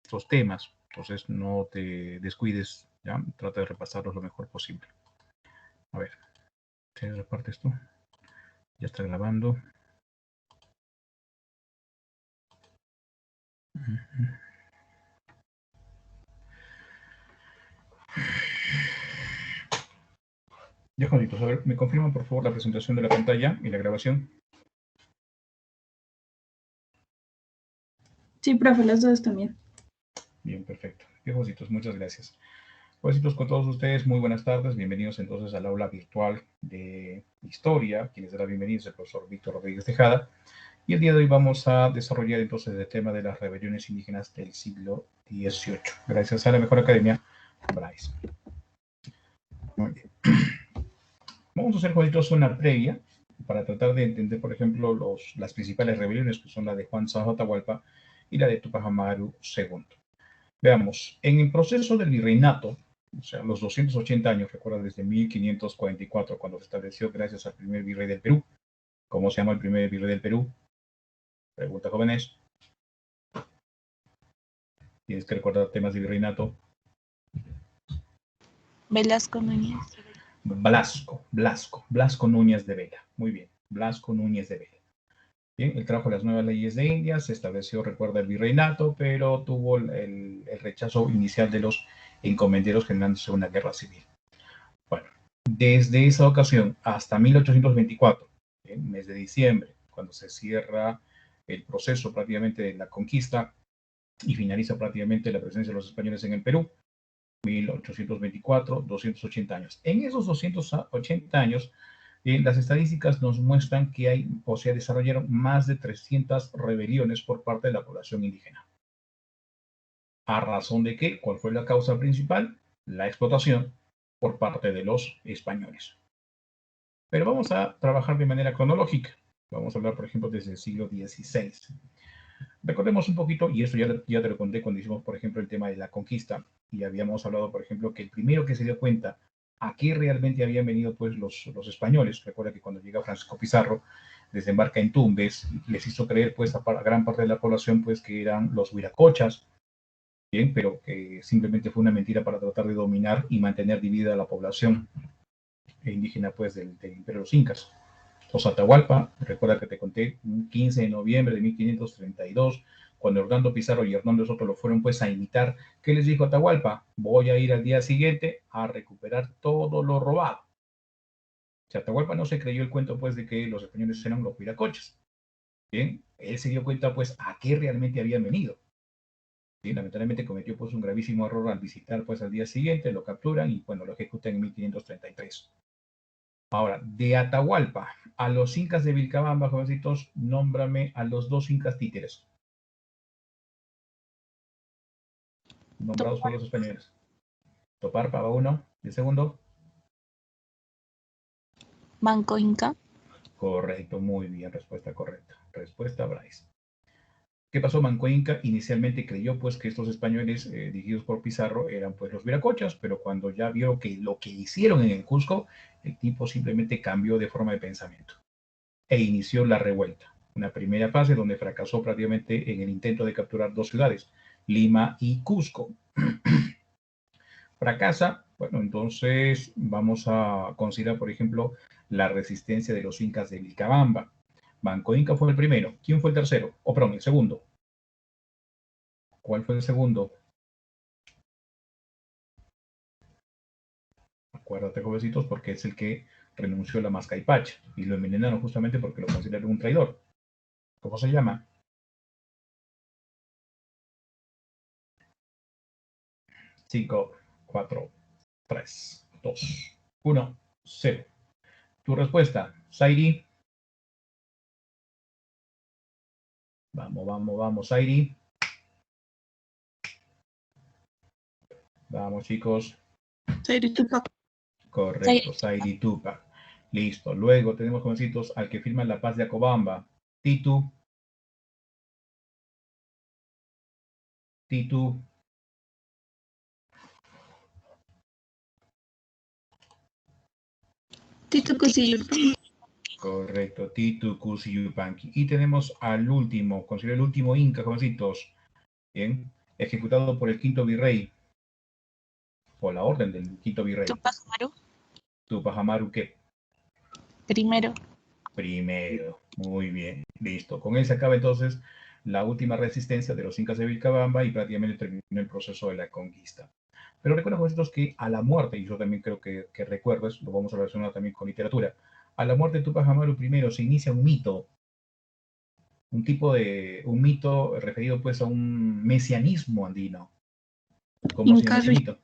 estos temas. Entonces, no te descuides, ¿ya? Trata de repasarlos lo mejor posible. A ver, ¿te repartes tú? Ya está grabando. Ya, Juanito, a ver, ¿me confirman por favor la presentación de la pantalla y la grabación? Sí, profe, las dos también. Bien, perfecto. Bien, Juancitos, muchas gracias. Juancitos, con todos ustedes, muy buenas tardes. Bienvenidos entonces al aula virtual de Historia. Quien les da la bienvenida es el profesor Víctor Rodríguez Tejada. Y el día de hoy vamos a desarrollar entonces el tema de las rebeliones indígenas del siglo XVIII. Gracias a la mejor academia, Bryce. Muy bien. Vamos a hacer, Juancitos, una previa para tratar de entender, por ejemplo, las principales rebeliones, que son la de Juan Sanjo Atahualpa y la de Tupac Amaru II. Veamos, en el proceso del virreinato, o sea, los 280 años, recuerda, desde 1544, cuando se estableció gracias al primer virrey del Perú. ¿Cómo se llama el primer virrey del Perú? Pregunta, jóvenes. Tienes que recordar temas de virreinato. Velasco Núñez. Blasco Núñez de Vela. Muy bien, Blasco Núñez de Vela. Bien, él trajo las nuevas leyes de Indias, se estableció, recuerda, el virreinato, pero tuvo el rechazo inicial de los encomenderos, generándose una guerra civil. Bueno, desde esa ocasión hasta 1824, en mes de diciembre, cuando se cierra el proceso prácticamente de la conquista y finaliza prácticamente la presencia de los españoles en el Perú, 1824, 280 años. En esos 280 años, las estadísticas nos muestran que hay, o sea, desarrollaron más de 300 rebeliones por parte de la población indígena. ¿A razón de qué? ¿Cuál fue la causa principal? La explotación por parte de los españoles. Pero vamos a trabajar de manera cronológica. Vamos a hablar, por ejemplo, desde el siglo XVI. Recordemos un poquito, y esto ya te lo conté cuando hicimos, por ejemplo, el tema de la conquista, y habíamos hablado, por ejemplo, que el primero que se dio cuenta a qué realmente habían venido pues los españoles, recuerda que cuando llega Francisco Pizarro, desembarca en Tumbes, les hizo creer pues a gran parte de la población pues que eran los huiracochas, bien, pero que simplemente fue una mentira para tratar de dominar y mantener dividida la población indígena pues del imperio de los incas. Los Atahualpa, recuerda que te conté, 15 de noviembre de 1532, cuando Hernando Pizarro y Hernando Soto lo fueron pues a imitar, ¿qué les dijo Atahualpa? Voy a ir al día siguiente a recuperar todo lo robado. O sea, Atahualpa no se creyó el cuento pues de que los españoles eran los huiracoches. Bien, él se dio cuenta pues a qué realmente habían venido. Bien, lamentablemente cometió pues un gravísimo error al visitar pues al día siguiente, lo capturan y bueno, lo ejecutan en 1533. Ahora, de Atahualpa a los incas de Vilcabamba, jovencitos, nómbrame a los dos incas títeres. Nombrados por los españoles. Toparpa va uno. ¿Y el segundo? Manco Inca. Correcto, muy bien, respuesta correcta. Respuesta, Bryce. ¿Qué pasó? Manco Inca inicialmente creyó pues que estos españoles dirigidos por Pizarro eran pues los viracochas, pero cuando ya vio que lo que hicieron en el Cusco, el tipo simplemente cambió de forma de pensamiento e inició la revuelta. Una primera fase donde fracasó prácticamente en el intento de capturar dos ciudades, Lima y Cusco. Fracasa, bueno, entonces vamos a considerar, por ejemplo, la resistencia de los incas de Vilcabamba. Manco Inca fue el primero. ¿Quién fue el tercero? O perdón, el segundo. ¿Cuál fue el segundo? Acuérdate, jovencitos, porque es el que renunció a la Mascaipacha y lo envenenaron justamente porque lo consideraron un traidor. ¿Cómo se llama? 5, 4, 3, 2, 1, 0. Tu respuesta, Zairi. Vamos, vamos, vamos, Zairi. Vamos, chicos. Zairi Tupac. Correcto, Zairi Tupac. Listo. Luego tenemos, jovencitos, al que firma la paz de Acobamba. Titu. Titu. Titu Cusi Yupanqui. Correcto, Titu Cusi Yupanqui. Y tenemos al último, considero el último inca, jovencitos. Bien. ejecutado por el quinto virrey, por la orden del quinto virrey. Tupac Amaru. Tupac Amaru, ¿qué? Primero. Primero. Muy bien, listo. Con él se acaba entonces la última resistencia de los incas de Vilcabamba y prácticamente terminó el proceso de la conquista. Pero recuerda, vosotros, que a la muerte, y yo también creo que recuerdes, lo vamos a relacionar también con literatura, a la muerte de Tupac Amaru I se inicia un mito, un mito referido pues a un mesianismo andino. ¿Cómo se llama ese Incarri. mito?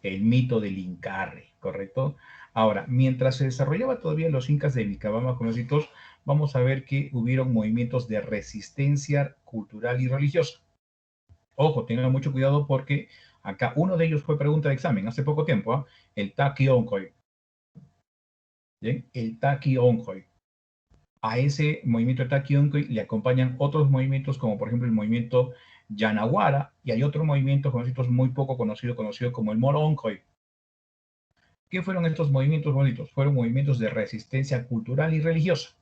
El mito del Incarri, ¿correcto? Ahora, mientras se desarrollaba todavía los incas de Vilcabamba, jovencitos, vamos a ver que hubieron movimientos de resistencia cultural y religiosa. Ojo, tengan mucho cuidado porque acá uno de ellos fue pregunta de examen hace poco tiempo, ¿eh? El Taki Oncoy. ¿Bien? El Taki Oncoy. A ese movimiento de Taki Oncoy le acompañan otros movimientos como por ejemplo el movimiento Yanaguara, y hay otro movimiento, jovencitos, muy poco conocido como el Moro Oncoy. ¿Qué fueron estos movimientos bonitos? Fueron movimientos de resistencia cultural y religiosa.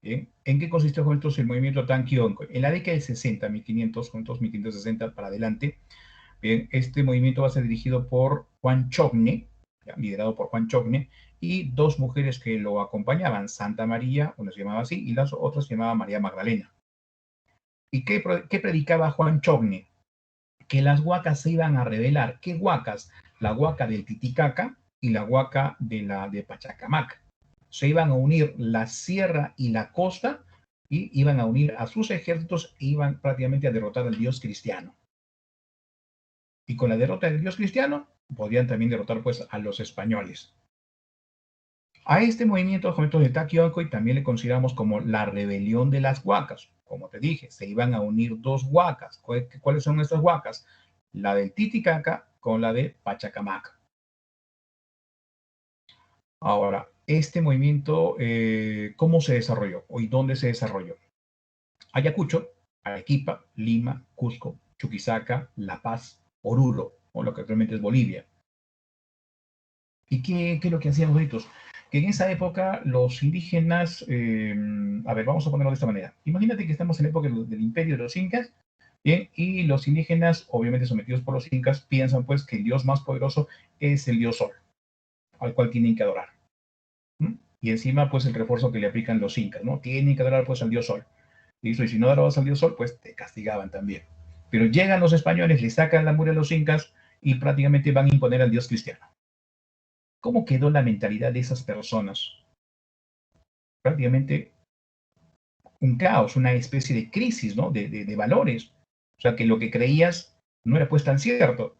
¿Bien? ¿En qué consistió juntos el movimiento Tanquionco? En la década del 60, 1500, juntos 1560 para adelante, bien, este movimiento va a ser dirigido por Juan Chogne, liderado por Juan Chogne, y dos mujeres que lo acompañaban, Santa María, una se llamaba así, y las otras se llamaba María Magdalena. ¿Y qué predicaba Juan Chogne? Que las huacas se iban a rebelar. ¿Qué huacas? La huaca del Titicaca y la huaca de Pachacamac. Se iban a unir la sierra y la costa y iban a unir a sus ejércitos e iban prácticamente a derrotar al dios cristiano. Y con la derrota del dios cristiano podían también derrotar pues a los españoles. A este movimiento de Taquioncoy también le consideramos como la rebelión de las huacas. Como te dije, se iban a unir dos huacas. ¿Cuáles son estas huacas? La del Titicaca con la de Pachacamac. Ahora, este movimiento, ¿cómo se desarrolló? ¿Y dónde se desarrolló? Ayacucho, Arequipa, Lima, Cusco, Chuquisaca, La Paz, Oruro, o lo que actualmente es Bolivia. ¿Y qué es lo que hacían los gritos? Que en esa época los indígenas, a ver, vamos a ponerlo de esta manera. Imagínate que estamos en la época del imperio de los incas, ¿bien? Y los indígenas, obviamente sometidos por los incas, piensan pues que el dios más poderoso es el dios Sol, al cual tienen que adorar. Y encima, pues el refuerzo que le aplican los incas, ¿no? Tienen que adorar pues al dios Sol. ¿Listo? Y si no adorabas al dios Sol, pues te castigaban también. Pero llegan los españoles, le sacan la muralla a los incas y prácticamente van a imponer al dios cristiano. ¿Cómo quedó la mentalidad de esas personas? Prácticamente un caos, una especie de crisis, ¿no? De valores. O sea, que lo que creías no era pues tan cierto.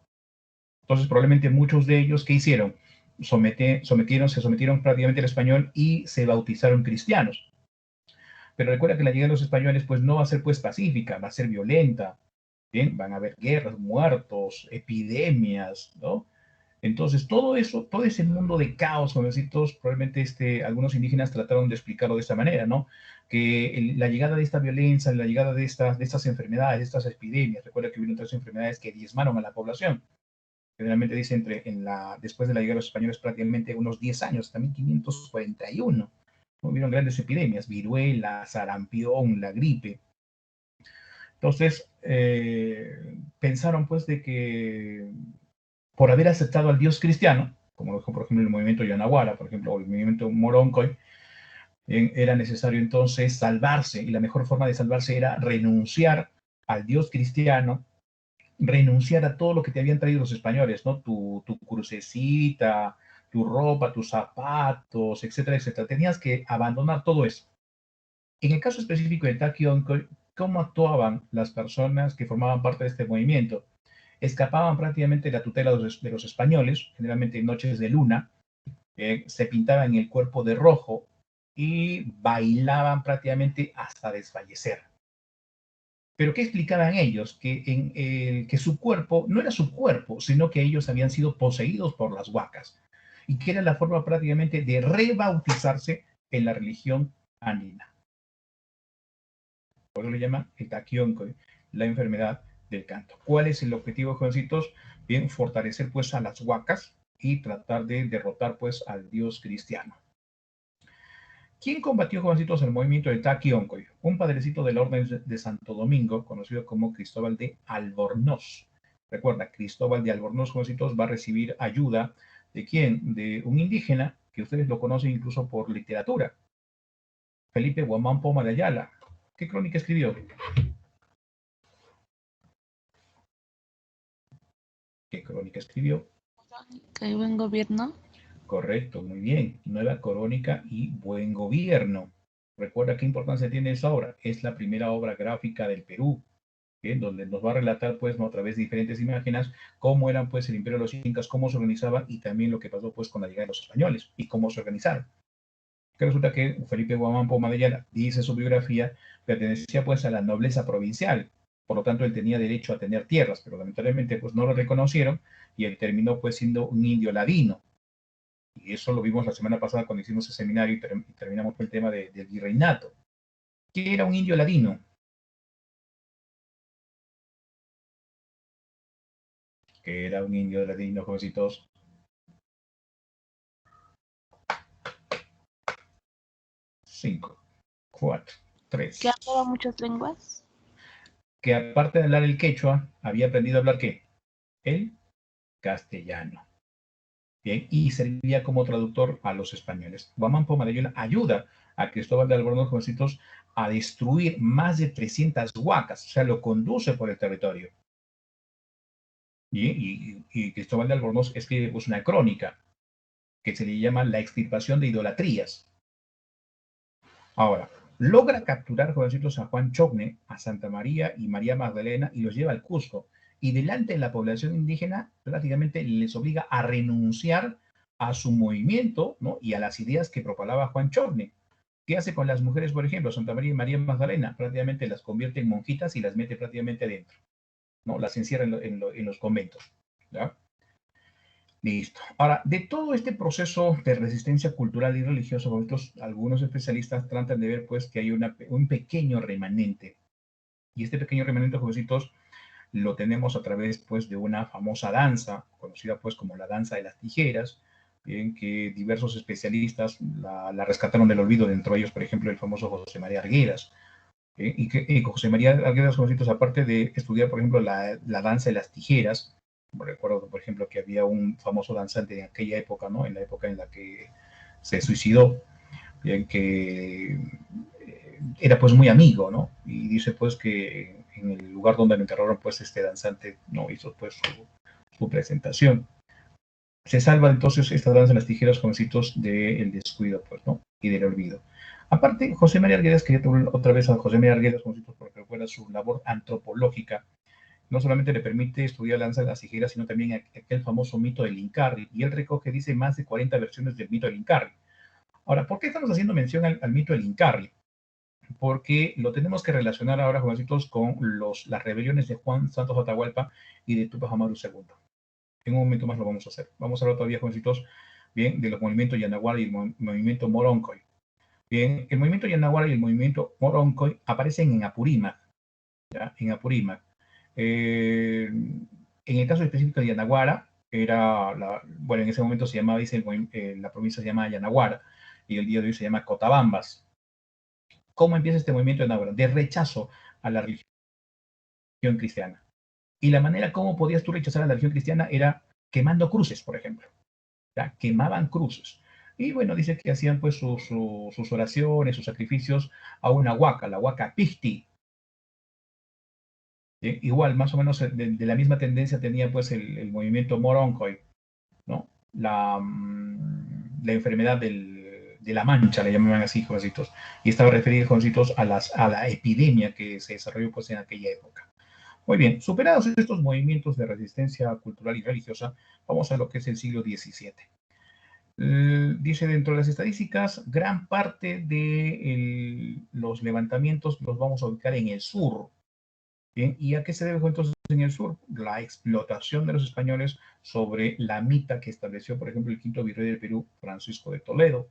Entonces, probablemente muchos de ellos, ¿qué hicieron? Se sometieron prácticamente al español y se bautizaron cristianos. Pero recuerda que la llegada de los españoles pues no va a ser pues pacífica, va a ser violenta. Bien, van a haber guerras, muertos, epidemias, ¿no? Entonces, todo eso, todo ese mundo de caos, jovencitos, probablemente algunos indígenas trataron de explicarlo de esta manera, ¿no? Que la llegada de esta violencia, la llegada de estas enfermedades, de estas epidemias, recuerda que hubieron tres enfermedades que diezmaron a la población. Generalmente dice después de la llegada de los españoles prácticamente unos 10 años, también 541. Hubieron grandes epidemias, viruela, sarampión, la gripe. Entonces, pensaron pues de que por haber aceptado al Dios cristiano, como lo dijo por ejemplo el movimiento Yanaguara, por ejemplo, o el movimiento Moroncoy, era necesario entonces salvarse, y la mejor forma de salvarse era renunciar al Dios cristiano, renunciar a todo lo que te habían traído los españoles, ¿no? Tu crucecita, tu ropa, tus zapatos, etcétera, etcétera. Tenías que abandonar todo eso. En el caso específico de Taquioncoy, ¿cómo actuaban las personas que formaban parte de este movimiento? Escapaban prácticamente de la tutela de los españoles, generalmente en noches de luna, se pintaban el cuerpo de rojo y bailaban prácticamente hasta desfallecer. Pero ¿qué explicaban ellos? Que su cuerpo no era su cuerpo, sino que ellos habían sido poseídos por las huacas y que era la forma prácticamente de rebautizarse en la religión andina. Por eso le llaman el taquionco, la enfermedad del canto. ¿Cuál es el objetivo, jovencitos? Bien, fortalecer pues a las huacas y tratar de derrotar pues al dios cristiano. ¿Quién combatió, jovencitos, el movimiento de Taquioncoy? Un padrecito de la Orden de Santo Domingo, conocido como Cristóbal de Albornoz. Recuerda, Cristóbal de Albornoz, jovencitos, va a recibir ayuda ¿de quién? De un indígena que ustedes lo conocen incluso por literatura. Felipe Guamán Poma de Ayala. ¿Qué crónica escribió? ¿Qué crónica escribió? Que buen gobierno. Correcto, muy bien. Nueva Crónica y Buen Gobierno. Recuerda qué importancia tiene esa obra. Es la primera obra gráfica del Perú, ¿bien? Donde nos va a relatar, pues, ¿no? A través de diferentes imágenes, cómo eran, pues, el imperio de los incas, cómo se organizaba y también lo que pasó, pues, con la llegada de los españoles y cómo se organizaron. Que resulta que Felipe Guamán Poma de Ayala, dice su biografía, pertenecía, pues, a la nobleza provincial. Por lo tanto, él tenía derecho a tener tierras, pero lamentablemente, pues, no lo reconocieron y él terminó, pues, siendo un indio ladino. Y eso lo vimos la semana pasada cuando hicimos el seminario y terminamos con el tema del virreinato. ¿Qué era un indio ladino? ¿Qué era un indio ladino, jovencitos? Cinco, cuatro, tres. ¿Que hablaba muchas lenguas? Que aparte de hablar el quechua, había aprendido a hablar ¿qué? El castellano. Bien, y servía como traductor a los españoles. Guamán Poma de Ayala ayuda a Cristóbal de Albornoz, jovencitos, a destruir más de 300 huacas, o sea, lo conduce por el territorio. Y Cristóbal de Albornoz escribe, pues, una crónica que se le llama La extirpación de idolatrías. Ahora, logra capturar, jovencitos, a Juan Chogne, a Santa María y María Magdalena y los lleva al Cusco. Y delante de la población indígena, prácticamente les obliga a renunciar a su movimiento, ¿no? Y a las ideas que propalaba Juan Chogne. ¿Qué hace con las mujeres, por ejemplo, Santa María y María Magdalena? Prácticamente las convierte en monjitas y las mete prácticamente adentro, ¿no? Las encierra en los conventos, ¿ya? Listo. Ahora, de todo este proceso de resistencia cultural y religiosa, algunos especialistas tratan de ver, pues, que hay un pequeño remanente. Y este pequeño remanente, jovencitos, lo tenemos a través, pues, de una famosa danza, conocida, pues, como la danza de las tijeras, en que diversos especialistas la rescataron del olvido, dentro de ellos, por ejemplo, el famoso José María Arguedas. Y José María Arguedas, jovencitos, aparte de estudiar, por ejemplo, la danza de las tijeras, recuerdo, por ejemplo, que había un famoso danzante en aquella época, ¿no? En la época en la que se suicidó, en que era, pues, muy amigo, ¿no? Y dice, pues, que en el lugar donde lo enterraron, pues, este danzante no hizo, pues, su presentación. Se salva entonces esta danza de las tijeras, jovencitos, del descuido, pues, ¿no? Y del olvido. Aparte, José María Arguedas, quería otra vez a José María Arguedas, jovencitos, porque recuerda su labor antropológica. No solamente le permite estudiar la danza de las tijeras, sino también aquel famoso mito del Incarri. Y él recoge, dice, más de 40 versiones del mito del Incarri. Ahora, ¿por qué estamos haciendo mención al mito del Incarri? Porque lo tenemos que relacionar ahora, jovencitos, con las rebeliones de Juan Santos Atahualpa y de Tupac Amaru II. En un momento más lo vamos a hacer. Vamos a hablar todavía, jovencitos, bien, de los movimientos Yanaguara y el movimiento Moroncoy. Bien, el movimiento Yanaguara y el movimiento Moroncoy aparecen en Apurímac, ¿ya? En Apurímac. En el caso específico de Yanaguara, bueno, en ese momento se llamaba, dice, la provincia se llama Yanaguara, y el día de hoy se llama Cotabambas. ¿Cómo empieza este movimiento de Yanaguara? De rechazo a la religión cristiana. Y la manera como podías tú rechazar a la religión cristiana era quemando cruces, por ejemplo. ¿Ya? Quemaban cruces. Y bueno, dice que hacían, pues, sus oraciones, sus sacrificios a una huaca, la huaca Pihti. Igual, más o menos de la misma tendencia tenía, pues, el movimiento Moroncoy, ¿no? La enfermedad de la mancha, le llamaban así, jovencitos. Y estaba referido, jovencitos, a la epidemia que se desarrolló, pues, en aquella época. Muy bien, superados estos movimientos de resistencia cultural y religiosa, vamos a lo que es el siglo XVII. Dice, dentro de las estadísticas, gran parte de los levantamientos los vamos a ubicar en el sur. Bien, ¿y a qué se debe entonces en el sur? La explotación de los españoles sobre la mita que estableció, por ejemplo, el quinto virrey del Perú, Francisco de Toledo,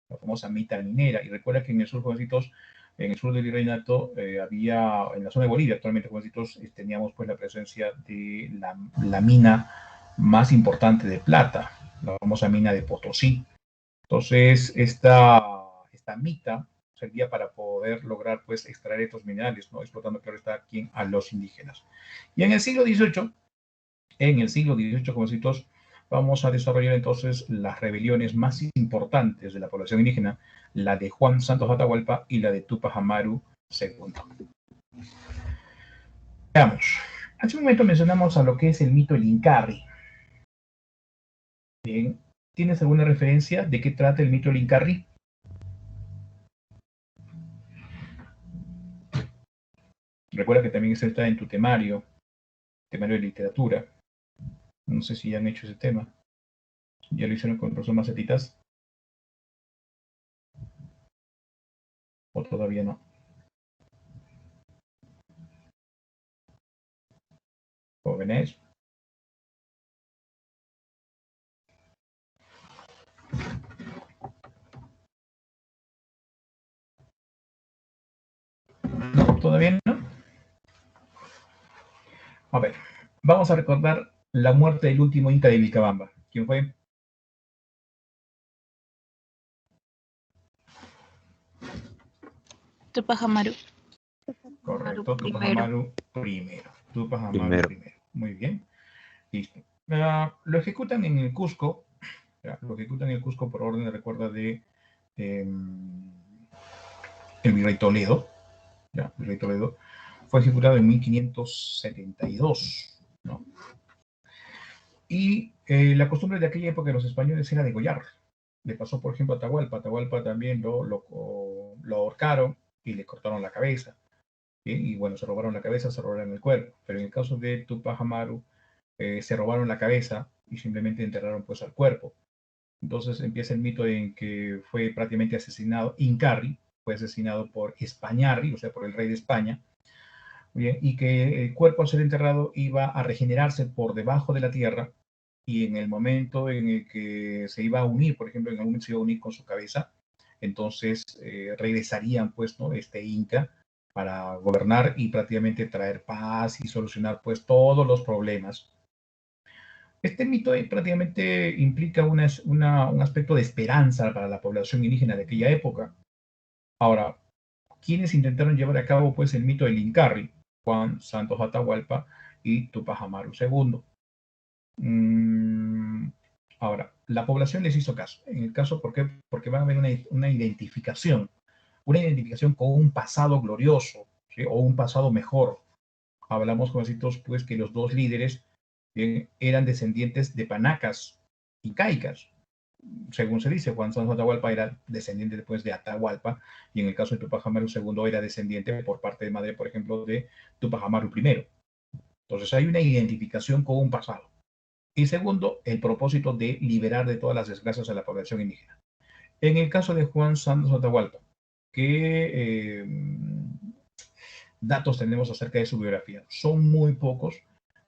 la famosa mita minera. Y recuerda que en el sur, jovencitos, en el sur del virreinato, había, en la zona de Bolivia, actualmente, jovencitos, teníamos, pues, la presencia de la mina más importante de plata, la famosa mina de Potosí. Entonces, esta vietnamita servía para poder lograr pues extraer estos minerales, ¿no? Explotando, claro está, aquí a los indígenas. Y en el siglo XVIII, jovencitos, vamos a desarrollar entonces las rebeliones más importantes de la población indígena, la de Juan Santos Atahualpa y la de Tupac Amaru II. Veamos. Hace un momento mencionamos a lo que es el mito del Incarri. Bien. ¿Tienes alguna referencia de qué trata el mito del Incarri? Recuerda que también está en tu temario de literatura. No sé si ya han hecho ese tema. ¿Ya lo hicieron con el profesor Macetitas? ¿O todavía no? Jóvenes. No, todavía no. A ver, vamos a recordar la muerte del último Inca de Vilcabamba. ¿Quién fue? Tupac Amaru. Correcto, Tupac Primero. Amaru primero. Tupac Amaru Primero. primero. Muy bien. Listo. Lo ejecutan en el Cusco. Lo ejecutan en el Cusco por orden de recuerda de el virrey Toledo. El virrey Toledo fue ejecutado en 1572. ¿No? Y la costumbre de aquella época de los españoles era degollar. Le pasó, por ejemplo, a Atahualpa. Atahualpa también lo ahorcaron y le cortaron la cabeza. ¿Sí? Y bueno, se robaron la cabeza, se robaron el cuerpo. Pero en el caso de Tupac Amaru, se robaron la cabeza y simplemente enterraron pues al cuerpo. Entonces empieza el mito en que fue prácticamente asesinado. Incarri fue asesinado por Españarri, o sea, por el rey de España. Bien, y que el cuerpo al ser enterrado iba a regenerarse por debajo de la tierra y en el momento en el que se iba a unir, por ejemplo, en algún momento se iba a unir con su cabeza, entonces regresarían pues, ¿no? Este Inca para gobernar y prácticamente traer paz y solucionar pues todos los problemas. Este mito prácticamente implica un aspecto de esperanza para la población indígena de aquella época. Ahora, ¿quiénes intentaron llevar a cabo pues el mito del Incarri? Juan Santos Atahualpa y Tupac Amaru II. Ahora, la población les hizo caso. En el caso, ¿por qué? Porque van a haber una identificación con un pasado glorioso, ¿sí? O un pasado mejor. Hablamos, jovencitos, pues que los dos líderes eran descendientes de panacas incaicas. Según se dice, Juan Santos Atahualpa era descendiente después de Atahualpa, y en el caso de Tupac Amaru II era descendiente por parte de madre, por ejemplo, de Tupac Amaru I. Entonces hay una identificación con un pasado. Y segundo, el propósito de liberar de todas las desgracias a la población indígena. En el caso de Juan Santos Atahualpa, ¿qué datos tenemos acerca de su biografía? Son muy pocos,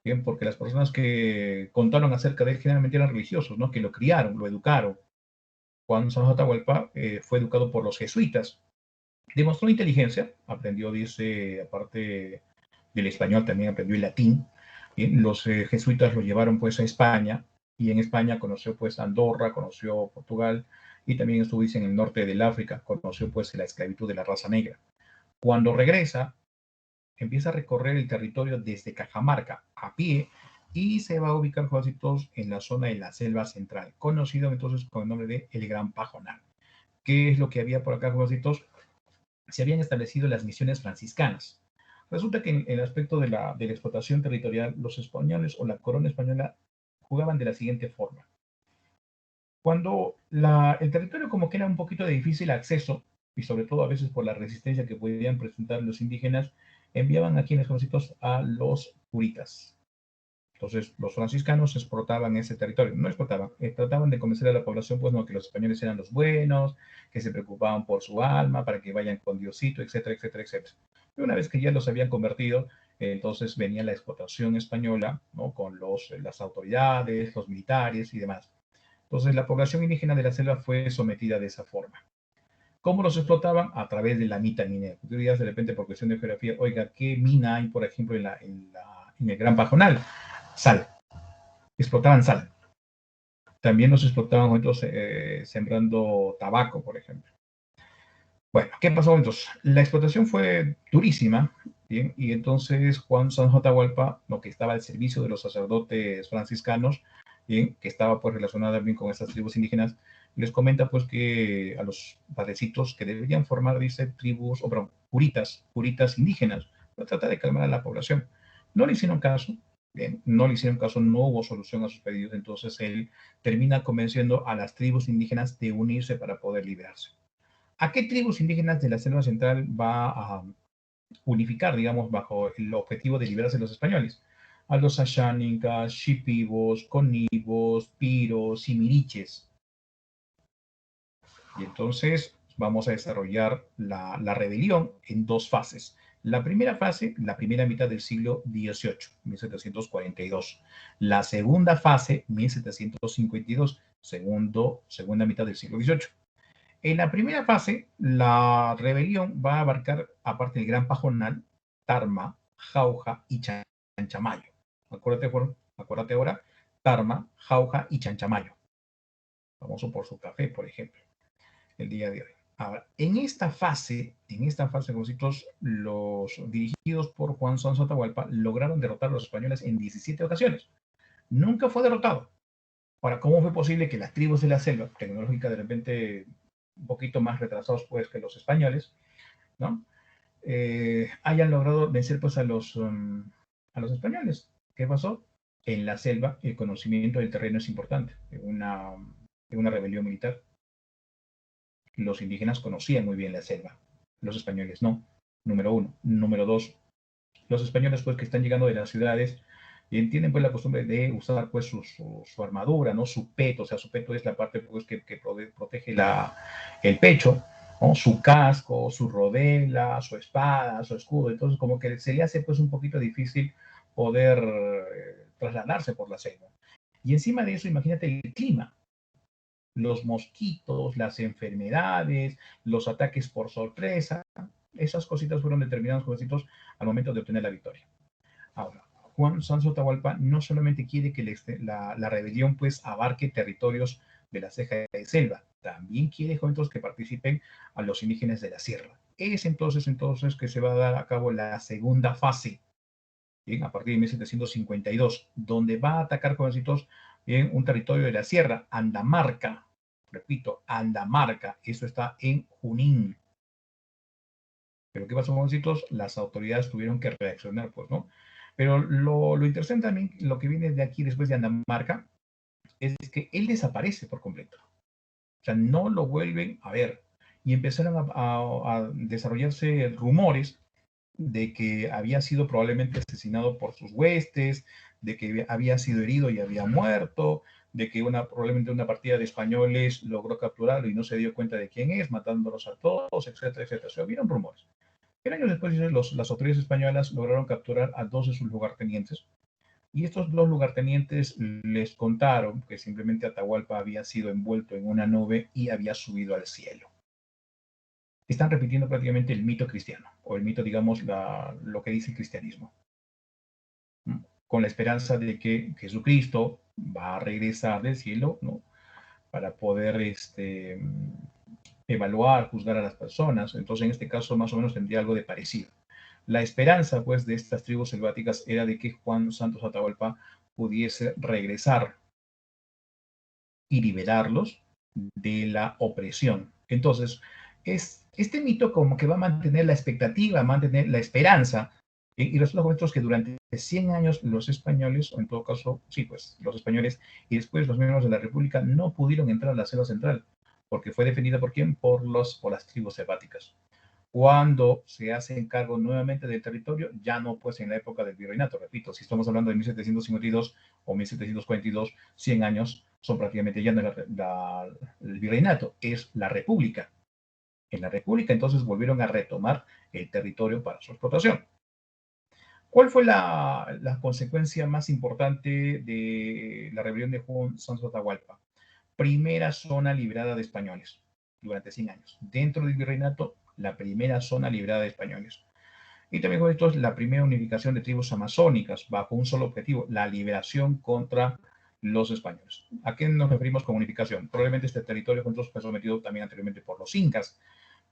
bien, porque las personas que contaron acerca de él generalmente eran religiosos, ¿no? Que lo criaron, lo educaron. Juan Santos Atahualpa fue educado por los jesuitas. Demostró inteligencia, aprendió, dice, aparte del español, también aprendió el latín. Bien, los jesuitas lo llevaron pues a España, y en España conoció pues Andorra, conoció Portugal, y también estuvo, dice, en el norte del África, conoció pues la esclavitud de la raza negra. Cuando regresa, empieza a recorrer el territorio desde Cajamarca a pie y se va a ubicar, jovencitos, en la zona de la selva central, conocido entonces con el nombre de El Gran Pajonal. ¿Qué es lo que había por acá, jovencitos? Se habían establecido las misiones franciscanas. Resulta que en el aspecto de la explotación territorial, los españoles o la corona española jugaban de la siguiente forma. Cuando el territorio como que era un poquito de difícil acceso, y sobre todo a veces por la resistencia que podían presentar los indígenas, enviaban aquí en los ejércitos a los puritas. Entonces, los franciscanos explotaban ese territorio. No explotaban, trataban de convencer a la población, pues, no, que los españoles eran los buenos, que se preocupaban por su alma, para que vayan con Diosito, etcétera, etcétera, etcétera. Y una vez que ya los habían convertido, entonces venía la explotación española, ¿no? Con las autoridades, los militares y demás. Entonces, la población indígena de la selva fue sometida de esa forma. ¿Cómo los explotaban? A través de la mita minera. Tú dirías de repente por cuestión de geografía, oiga, ¿qué mina hay, por ejemplo, en el Gran Pajonal? Sal. Explotaban sal. También los explotaban otros sembrando tabaco, por ejemplo. Bueno, ¿qué pasó entonces? La explotación fue durísima, ¿bien? Y entonces Juan Santos Atahualpa, lo que estaba al servicio de los sacerdotes franciscanos, ¿bien? Que estaba pues relacionada bien con estas tribus indígenas, les comenta pues que a los padrecitos que deberían formar, dice, tribus, o perdón, curitas indígenas, para tratar de calmar a la población. No le hicieron caso, bien, no le hicieron caso, no hubo solución a sus pedidos, entonces él termina convenciendo a las tribus indígenas de unirse para poder liberarse. ¿A qué tribus indígenas de la selva central va a unificar, digamos, bajo el objetivo de liberarse de los españoles? A los Ashánicas, Shipibos, Conibos, Piros y Miriches. Y entonces vamos a desarrollar la rebelión en dos fases. La primera fase, la primera mitad del siglo XVIII, 1742. La segunda fase, 1752, segunda mitad del siglo XVIII. En la primera fase, la rebelión va a abarcar, aparte del Gran Pajonal, Tarma, Jauja y Chanchamayo. Acuérdate ahora, Tarma, Jauja y Chanchamayo. Famoso por su café, por ejemplo, el día de hoy. Ahora, en esta fase, cositos, los dirigidos por Juan Santos Atahualpa lograron derrotar a los españoles en 17 ocasiones. Nunca fue derrotado. Ahora, ¿cómo fue posible que las tribus de la selva, tecnológica de repente un poquito más retrasados pues que los españoles, ¿no? Hayan logrado vencer pues a los españoles? ¿Qué pasó? En la selva el conocimiento del terreno es importante. En una rebelión militar, los indígenas conocían muy bien la selva, los españoles no, número uno. Número dos, los españoles pues que están llegando de las ciudades tienen pues la costumbre de usar pues su armadura, ¿no? Su peto, o sea, su peto es la parte pues que protege el pecho, ¿no? Su casco, su rodela, su espada, su escudo, entonces como que se le hace pues un poquito difícil poder trasladarse por la selva. Y encima de eso, imagínate el clima, los mosquitos, las enfermedades, los ataques por sorpresa, esas cositas fueron determinadas, jovencitos, al momento de obtener la victoria. Ahora, Juan Santos Atahualpa no solamente quiere que la rebelión pues abarque territorios de la ceja de selva, también quiere, jovencitos, que participen a los indígenas de la sierra. Es entonces que se va a dar a cabo la segunda fase, bien, a partir de 1752, donde va a atacar, jovencitos, bien, un territorio de la sierra, Andamarca. Repito, Andamarca, eso está en Junín. Pero ¿qué pasó, jovencitos? Las autoridades tuvieron que reaccionar, pues, ¿no? Pero lo interesante también, lo que viene de aquí después de Andamarca, es que él desaparece por completo. O sea, no lo vuelven a ver. Y empezaron a desarrollarse rumores de que había sido probablemente asesinado por sus huestes, de que había sido herido y había muerto, de que probablemente una partida de españoles logró capturarlo y no se dio cuenta de quién es, matándolos a todos, etcétera, etcétera. O sea, hubieron rumores. Pero años después, las autoridades españolas lograron capturar a dos de sus lugartenientes. Y estos dos lugartenientes les contaron que simplemente Atahualpa había sido envuelto en una nube y había subido al cielo. Están repitiendo prácticamente el mito cristiano, o el mito, digamos, lo que dice el cristianismo, ¿no? Con la esperanza de que Jesucristo va a regresar del cielo, ¿no? Para poder evaluar, juzgar a las personas. Entonces, en este caso, más o menos tendría algo de parecido. La esperanza, pues, de estas tribus selváticas era de que Juan Santos Atahualpa pudiese regresar y liberarlos de la opresión. Entonces, este mito como que va a mantener la expectativa, a mantener la esperanza, y resulta con que durante 100 años los españoles, o en todo caso, sí, pues los españoles y después los miembros de la República no pudieron entrar a la selva central, porque fue defendida por quién? Por las tribus selváticas. Cuando se hace cargo nuevamente del territorio, ya no pues en la época del virreinato, repito, si estamos hablando de 1752 o 1742, 100 años son prácticamente ya no el virreinato, es la república. En la república entonces volvieron a retomar el territorio para su explotación. ¿Cuál fue la consecuencia más importante de la rebelión de Juan Santos Atahualpa? Primera zona liberada de españoles durante 100 años. Dentro del virreinato, la primera zona liberada de españoles. Y también con esto es la primera unificación de tribus amazónicas bajo un solo objetivo, la liberación contra los españoles. ¿A qué nos referimos con unificación? Probablemente este territorio fue sometido también anteriormente por los incas,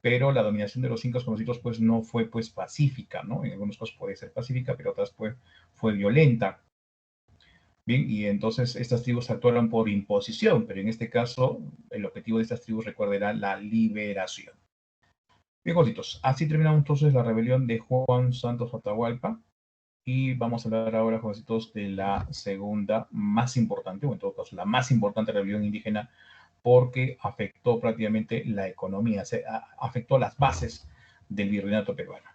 pero la dominación de los incas con los hitos pues no fue pues pacífica, ¿no? En algunos casos puede ser pacífica, pero otras pues fue violenta. Bien, y entonces estas tribus actuaron por imposición, pero en este caso el objetivo de estas tribus, recuerda, era la liberación. Bien, cortitos, así terminamos entonces la rebelión de Juan Santos Atahualpa, y vamos a hablar ahora, jovencitos, de la segunda más importante, o en todo caso la más importante rebelión indígena, porque afectó prácticamente la economía, afectó las bases del virreinato peruano.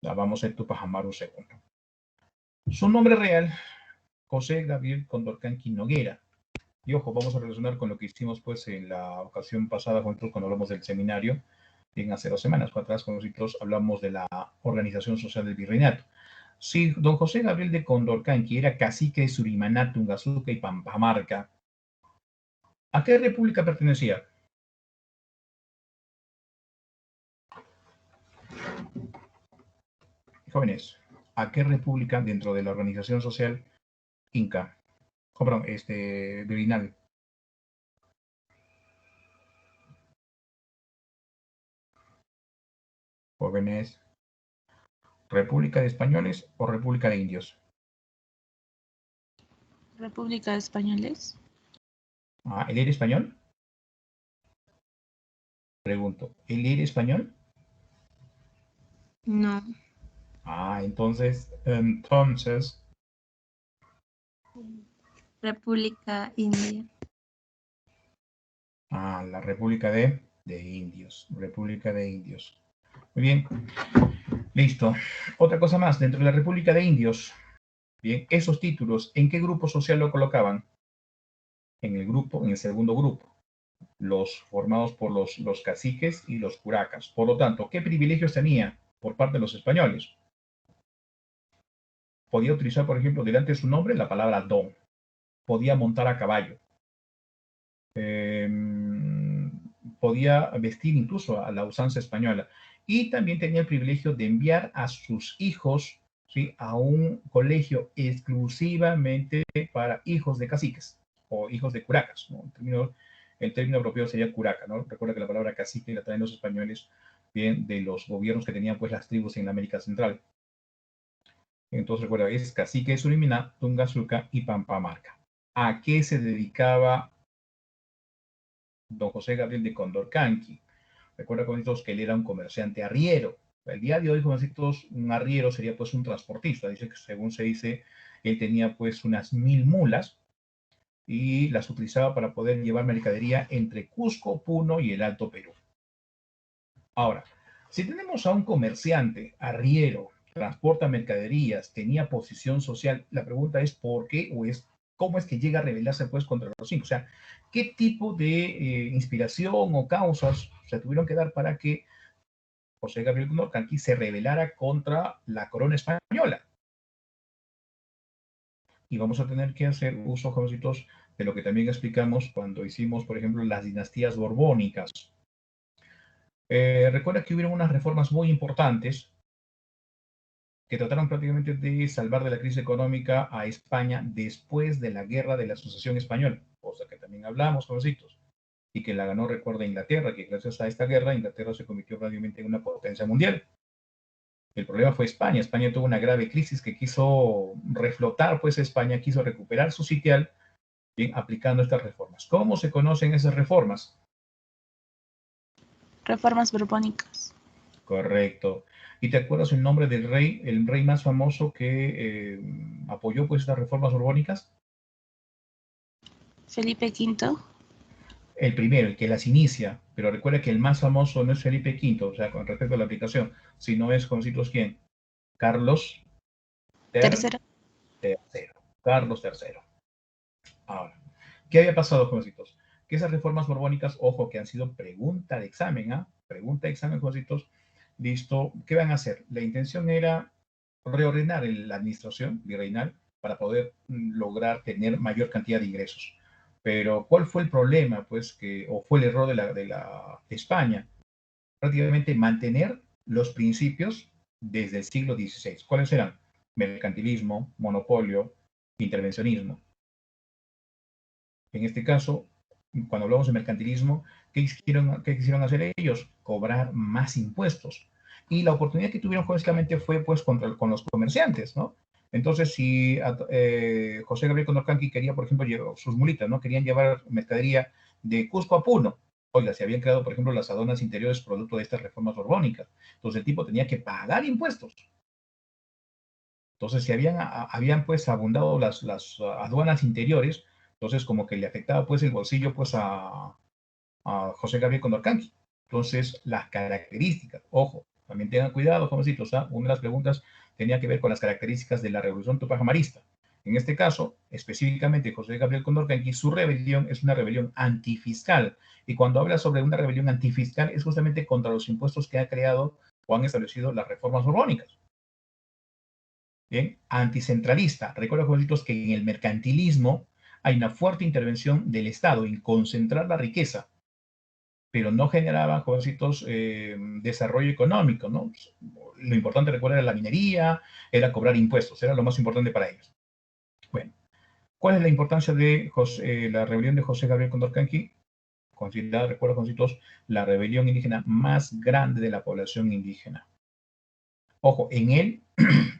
La vamos a Tupac Amaru II. Su nombre real, José Gabriel Condorcanqui Noguera. Y ojo, vamos a relacionar con lo que hicimos pues en la ocasión pasada, cuando hablamos del seminario, en hace 2 semanas atrás, con nosotros hablamos de la organización social del virreinato. Si don José Gabriel de Condorcanqui era cacique de Surimaná, Tungazuca y Pampamarca, ¿a qué república pertenecía? Jóvenes, ¿a qué república dentro de la organización social inca? Oh, perdón, virreinal. Jóvenes, ¿República de Españoles o República de Indios? República de Españoles. Ah, ¿él era español? Pregunto, ¿él era español? No. Ah, entonces, República India. la República de Indios. República de Indios. Muy bien, listo. Otra cosa más, dentro de la República de Indios, bien, esos títulos, ¿en qué grupo social lo colocaban? En el segundo grupo, los formados por los caciques y los curacas. Por lo tanto, ¿qué privilegios tenía por parte de los españoles? Podía utilizar, por ejemplo, delante de su nombre la palabra don. Podía montar a caballo. Podía vestir incluso a la usanza española. Y también tenía el privilegio de enviar a sus hijos, ¿sí?, a un colegio exclusivamente para hijos de caciques o hijos de curacas, ¿no? El término propio sería curaca, ¿no? Recuerda que la palabra cacique la traen los españoles, bien, de los gobiernos que tenían pues las tribus en América Central. Entonces recuerda, es cacique, Surimina, Tungazuca y Pampamarca. ¿A qué se dedicaba don José Gabriel de Condorcanqui? Recuerda, jovencitos, que él era un comerciante arriero. El día de hoy, jovencitos, un arriero sería pues un transportista. Dice que, según se dice, él tenía pues unas 1000 mulas y las utilizaba para poder llevar mercadería entre Cusco, Puno y el Alto Perú. Ahora, si tenemos a un comerciante arriero, transporta mercaderías, tenía posición social, la pregunta es ¿por qué o es cómo es que llega a rebelarse pues contra los incas? O sea, ¿qué tipo de inspiración o causas se tuvieron que dar para que José Gabriel Condorcanqui se rebelara contra la corona española? Y vamos a tener que hacer uso, jovencitos, de lo que también explicamos cuando hicimos, por ejemplo, las dinastías borbónicas. Recuerda que hubieron unas reformas muy importantes que trataron prácticamente de salvar de la crisis económica a España después de la guerra de la Sucesión Española, cosa que también hablamos, jovencitos, y que la ganó, recuerda, Inglaterra, que gracias a esta guerra Inglaterra se convirtió prácticamente en una potencia mundial. El problema fue España. España tuvo una grave crisis que quiso reflotar, pues España quiso recuperar su sitial, bien, aplicando estas reformas. ¿Cómo se conocen esas reformas? Reformas borbónicas. Correcto. ¿Y te acuerdas el nombre del rey, el rey más famoso que apoyó pues estas reformas borbónicas? Felipe V. El primero, el que las inicia, pero recuerda que el más famoso no es Felipe V, o sea, con respecto a la aplicación, sino es, conocidos quién, Carlos Tercero. III. Carlos III. Ahora, ¿qué había pasado, jovencitos? Que esas reformas borbónicas, ojo, que han sido pregunta de examen, ¿ah? Pregunta de examen, jovencitos. Listo, ¿qué van a hacer? La intención era reordenar la administración virreinal para poder lograr tener mayor cantidad de ingresos. Pero, ¿cuál fue el problema? Pues o fue el error de España, prácticamente mantener los principios desde el siglo XVI. ¿Cuáles eran? Mercantilismo, monopolio, intervencionismo. En este caso, cuando hablamos de mercantilismo, qué quisieron hacer ellos? Cobrar más impuestos. Y la oportunidad que tuvieron básicamente fue pues con los comerciantes, ¿no? Entonces, si José Gabriel Condorcanqui quería, por ejemplo, llevar sus mulitas, ¿no? Querían llevar mercadería de Cusco a Puno. Oiga, se habían creado, por ejemplo, las aduanas interiores producto de estas reformas borbónicas. Entonces, el tipo tenía que pagar impuestos. Entonces, si habían pues abundado las aduanas interiores, entonces como que le afectaba pues el bolsillo pues a José Gabriel Condorcanqui. Entonces, las características, ojo, también tengan cuidado, jovencitos, ¿ah? Una de las preguntas tenía que ver con las características de la revolución tupac-amarista. En este caso, específicamente José Gabriel Condorcanqui, su rebelión es una rebelión antifiscal. Y cuando habla sobre una rebelión antifiscal es justamente contra los impuestos que ha creado o han establecido las reformas borbónicas. Bien, anticentralista. Recuerda, jovencitos, que en el mercantilismo hay una fuerte intervención del Estado en concentrar la riqueza, pero no generaba, jovencitos, desarrollo económico, ¿no? Lo importante, recuerda, era la minería, era cobrar impuestos, era lo más importante para ellos. Bueno, ¿cuál es la importancia de la rebelión de José Gabriel Condorcanqui? Considerada, recuerda, jovencitos, la rebelión indígena más grande de la población indígena. Ojo, en él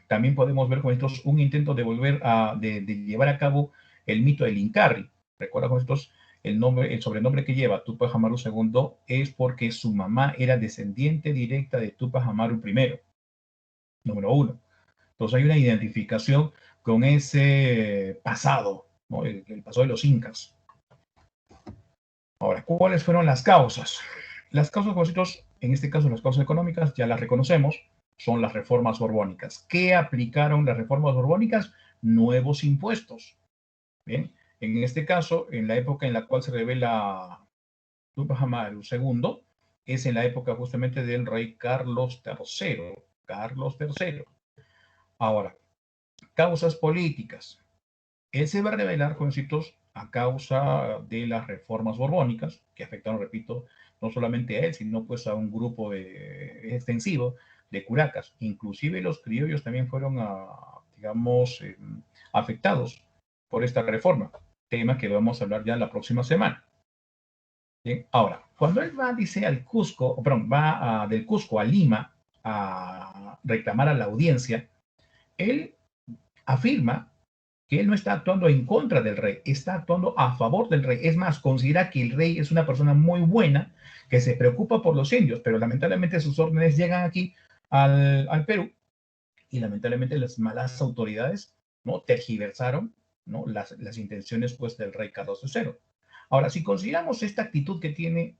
también podemos ver, jovencitos, un intento de volver de llevar a cabo el mito del Incarri. Recuerda, jovencitos, el sobrenombre que lleva Tupac Amaru II es porque su mamá era descendiente directa de Tupac Amaru I, número uno. Entonces hay una identificación con ese pasado, ¿no? El pasado de los incas. Ahora, ¿cuáles fueron las causas? Las causas, jovencitos, en este caso las causas económicas, ya las reconocemos, son las reformas borbónicas. ¿Qué aplicaron las reformas borbónicas? Nuevos impuestos. Bien, en este caso, en la época en la cual se revela Tupac Amaru II, es en la época justamente del rey Carlos III. Carlos III. Ahora, causas políticas. Él se va a revelar, jovencitos, a causa de las reformas borbónicas, que afectaron, repito, no solamente a él, sino pues a un grupo extensivo de curacas. Inclusive los criollos también fueron, digamos, afectados por esta reforma, tema que vamos a hablar ya la próxima semana. Bien, ahora, cuando él va, dice, al Cusco, perdón, va del Cusco a Lima a reclamar a la audiencia, él afirma que él no está actuando en contra del rey, está actuando a favor del rey. Es más, considera que el rey es una persona muy buena, que se preocupa por los indios, pero lamentablemente sus órdenes llegan aquí al Perú y lamentablemente las malas autoridades, ¿no?, tergiversaron, ¿no?, las intenciones pues del rey Carlos III. Ahora, si consideramos esta actitud que tiene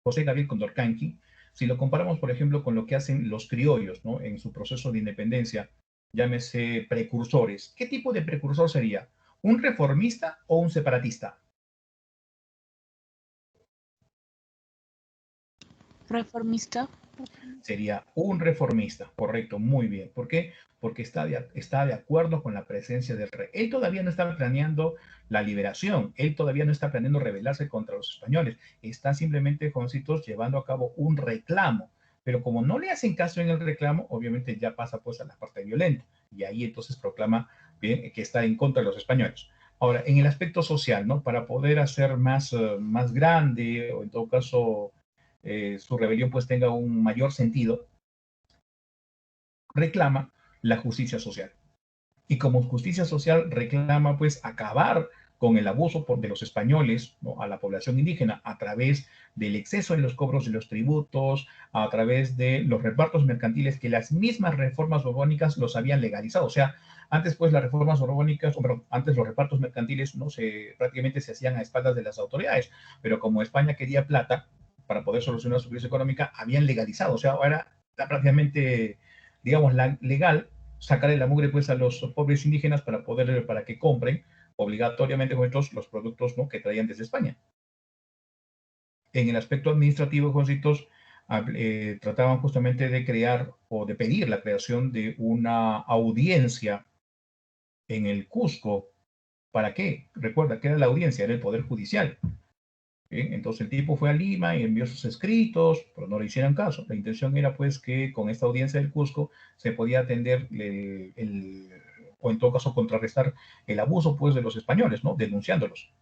José Gabriel Condorcanqui, si lo comparamos, por ejemplo, con lo que hacen los criollos, ¿no?, en su proceso de independencia, llámese precursores, ¿qué tipo de precursor sería? ¿Un reformista o un separatista? Reformista. Sería un reformista, correcto, muy bien. ¿Por qué? Porque está de acuerdo con la presencia del rey. Él todavía no está planeando la liberación, él todavía no está planeando rebelarse contra los españoles, está simplemente, jovencitos, llevando a cabo un reclamo. Pero como no le hacen caso en el reclamo, obviamente ya pasa pues a la parte violenta y ahí entonces proclama bien que está en contra de los españoles. Ahora, en el aspecto social, ¿no? Para poder hacer más grande o en todo caso su rebelión pues tenga un mayor sentido, reclama la justicia social. Y como justicia social reclama pues acabar con el abuso de los españoles, ¿no?, a la población indígena a través del exceso en los cobros de los tributos, a través de los repartos mercantiles que las mismas reformas borbónicas los habían legalizado. O sea, antes pues las reformas borbónicas, antes los repartos mercantiles no prácticamente se hacían a espaldas de las autoridades, pero como España quería plata para poder solucionar su crisis económica, habían legalizado. O sea, ahora prácticamente, digamos, legal sacarle la mugre pues a los pobres indígenas para que compren obligatoriamente los productos, ¿no?, que traían desde España. En el aspecto administrativo, jovencitos, trataban justamente de crear o de pedir la creación de una audiencia en el Cusco. ¿Para qué? Recuerda que era la audiencia, era el Poder Judicial. Bien, entonces el tipo fue a Lima y envió sus escritos, pero no le hicieron caso. La intención era pues que con esta audiencia del Cusco se podía atender o en todo caso contrarrestar el abuso pues de los españoles, ¿no?, denunciándolos.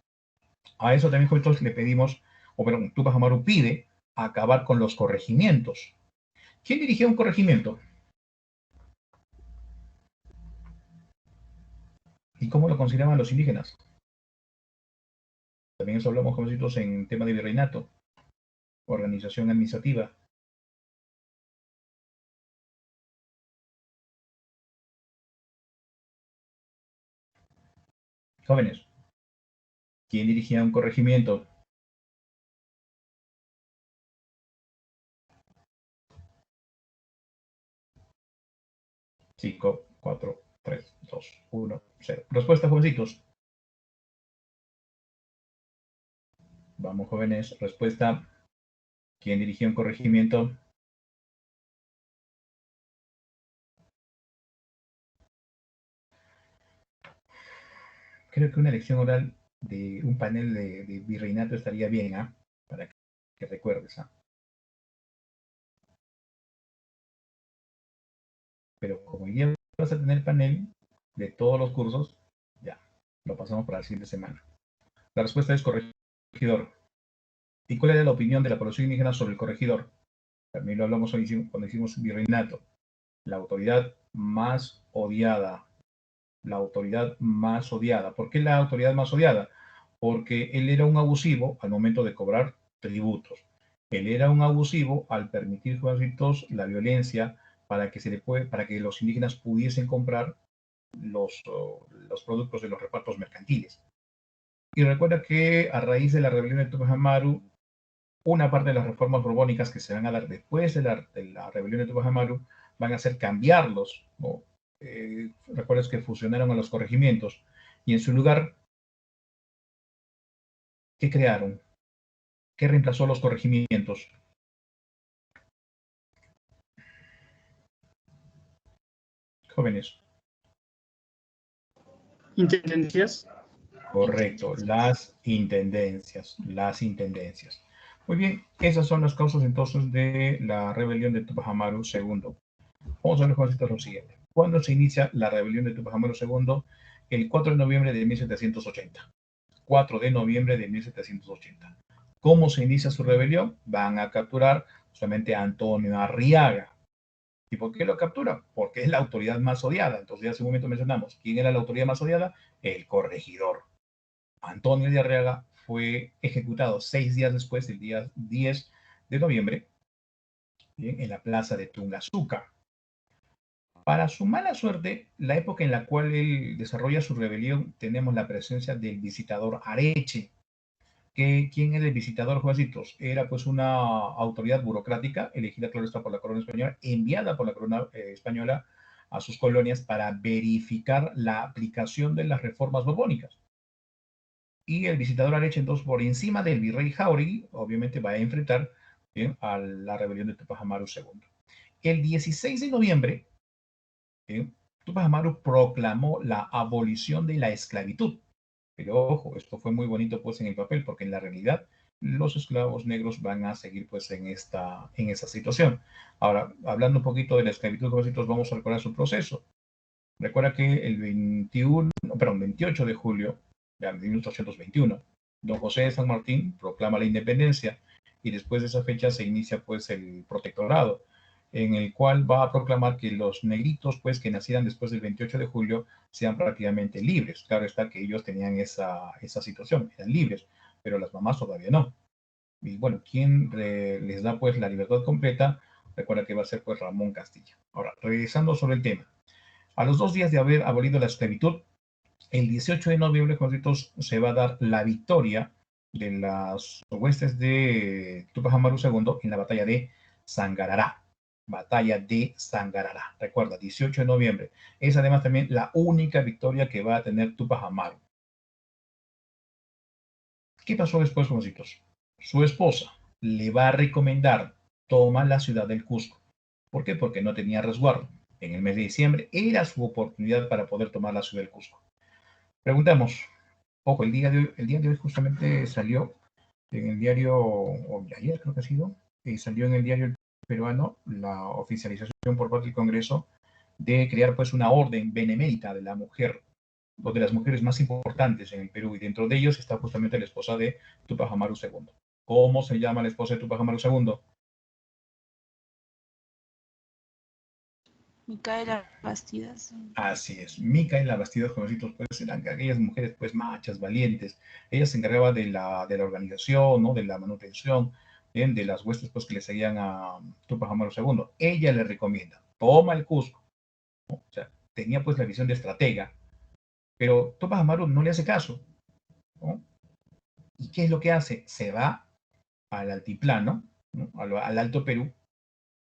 A eso también nosotros le pedimos, o perdón, Tupac Amaru pide acabar con los corregimientos. ¿Quién dirigía un corregimiento? ¿Y cómo lo consideraban los indígenas? También eso hablamos con nosotros en tema de virreinato, organización administrativa. Jóvenes, ¿quién dirigía un corregimiento? 5, 4, 3, 2, 1, 0. Respuesta, jovencitos. Vamos, jóvenes. Respuesta. ¿Quién dirigía un corregimiento? Creo que una elección oral de un panel de virreinato estaría bien, ¿ah? Para que recuerdes, ¿ah? Pero como hoy día vas a tener panel de todos los cursos, ya, lo pasamos para la siguiente semana. La respuesta es corregidor. ¿Y cuál era la opinión de la población indígena sobre el corregidor? También lo hablamos cuando hicimos virreinato. La autoridad más odiada. La autoridad más odiada. ¿Por qué la autoridad más odiada? Porque él era un abusivo al momento de cobrar tributos. Él era un abusivo al permitir, jovencitos, la violencia para que los indígenas pudiesen comprar los productos de los repartos mercantiles. Y recuerda que a raíz de la rebelión de Tupac Amaru, una parte de las reformas borbónicas que se van a dar después de la rebelión de Tupac Amaru van a ser cambiarlos, ¿no? Recuerdas que fusionaron a los corregimientos y en su lugar, ¿qué crearon? ¿Qué reemplazó a los corregimientos? Jóvenes. Intendencias. Correcto, las intendencias, Muy bien, esas son las causas entonces de la rebelión de Tupac Amaru II. Vamos a ver, jovencitos, lo siguiente. ¿Cuándo se inicia la rebelión de Tupac Amaru II? El 4 de noviembre de 1780. 4 de noviembre de 1780. ¿Cómo se inicia su rebelión? Van a capturar solamente a Antonio Arriaga. ¿Y por qué lo capturan? Porque es la autoridad más odiada. Entonces, ya hace un momento mencionamos, ¿quién era la autoridad más odiada? El corregidor. Antonio de Arriaga fue ejecutado 6 días después, el día 10 de noviembre, ¿bien? En la plaza de Tungazuca. Para su mala suerte, la época en la cual él desarrolla su rebelión, tenemos la presencia del visitador Areche. ¿Quién era el visitador, jovencitos? Era pues una autoridad burocrática, elegida, claro está, por la corona española, enviada por la corona española a sus colonias para verificar la aplicación de las reformas borbónicas. Y el visitador Areche, entonces, por encima del virrey Jáuregui, obviamente va a enfrentar, ¿bien?, a la rebelión de Tupac Amaru II. El 16 de noviembre, ¿bien?, Tupac Amaru proclamó la abolición de la esclavitud. Pero ojo, esto fue muy bonito pues en el papel, porque en la realidad los esclavos negros van a seguir pues en esa situación. Ahora, hablando un poquito de la esclavitud, jovencitos, vamos a recordar su proceso. Recuerda que el 28 de julio de 1821, don José de San Martín proclama la independencia y después de esa fecha se inicia pues el protectorado, en el cual va a proclamar que los negritos pues que nacieran después del 28 de julio sean prácticamente libres. Claro está que ellos tenían esa situación, eran libres, pero las mamás todavía no. Y bueno, ¿quién les da pues la libertad completa? Recuerda que va a ser pues Ramón Castilla. Ahora, regresando sobre el tema. A los 2 días de haber abolido la esclavitud, el 18 de noviembre, jovencitos, se va a dar la victoria de las huestes de Tupac Amaru II en la batalla de Sangarará. Batalla de Sangarará. Recuerda, 18 de noviembre. Es además también la única victoria que va a tener Tupac Amaru. ¿Qué pasó después, jovencitos? Su esposa le va a recomendar toma la ciudad del Cusco. ¿Por qué? Porque no tenía resguardo. En el mes de diciembre era su oportunidad para poder tomar la ciudad del Cusco. Preguntamos, ojo, el día de hoy justamente salió en el diario, o ayer creo que ha sido, salió en el diario peruano la oficialización por parte del Congreso de crear pues una orden benemérita de la mujer o de las mujeres más importantes en el Perú, y dentro de ellos está justamente la esposa de Tupac Amaru II. ¿Cómo se llama la esposa de Tupac Amaru II? Micaela Bastidas. Así es, Micaela Bastidas, jovencitos, pues eran aquellas mujeres pues machas, valientes. Ella se encargaba de la organización, ¿no? De la manutención, ¿bien? De las huestes pues que le seguían a Tupac Amaru II. Ella le recomienda, toma el Cusco, ¿no? O sea, tenía pues la visión de estratega, pero Tupac Amaru no le hace caso, ¿no? ¿Y qué es lo que hace? Se va al altiplano, ¿no? Al Alto Perú,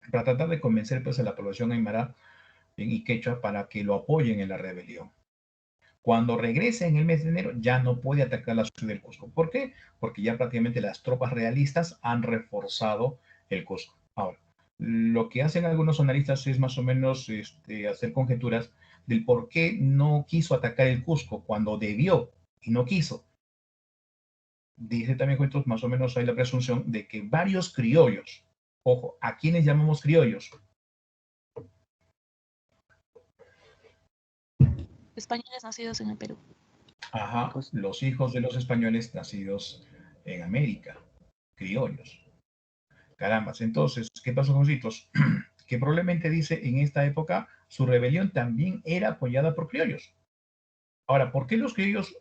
para tratar de convencer pues a la población aymara y quechua para que lo apoyen en la rebelión. Cuando regresa en el mes de enero, ya no puede atacar la ciudad del Cusco. ¿Por qué? Porque ya prácticamente las tropas realistas han reforzado el Cusco. Ahora, lo que hacen algunos analistas es más o menos hacer conjeturas del por qué no quiso atacar el Cusco cuando debió y no quiso. Dice también cuentos, más o menos hay la presunción de que varios criollos, ojo, ¿a quiénes llamamos criollos? Españoles nacidos en el Perú. Ajá, los hijos de los españoles nacidos en América, criollos. Carambas, entonces, ¿qué pasó con Citos? Que probablemente dice en esta época su rebelión también era apoyada por criollos. Ahora, ¿por qué los criollos,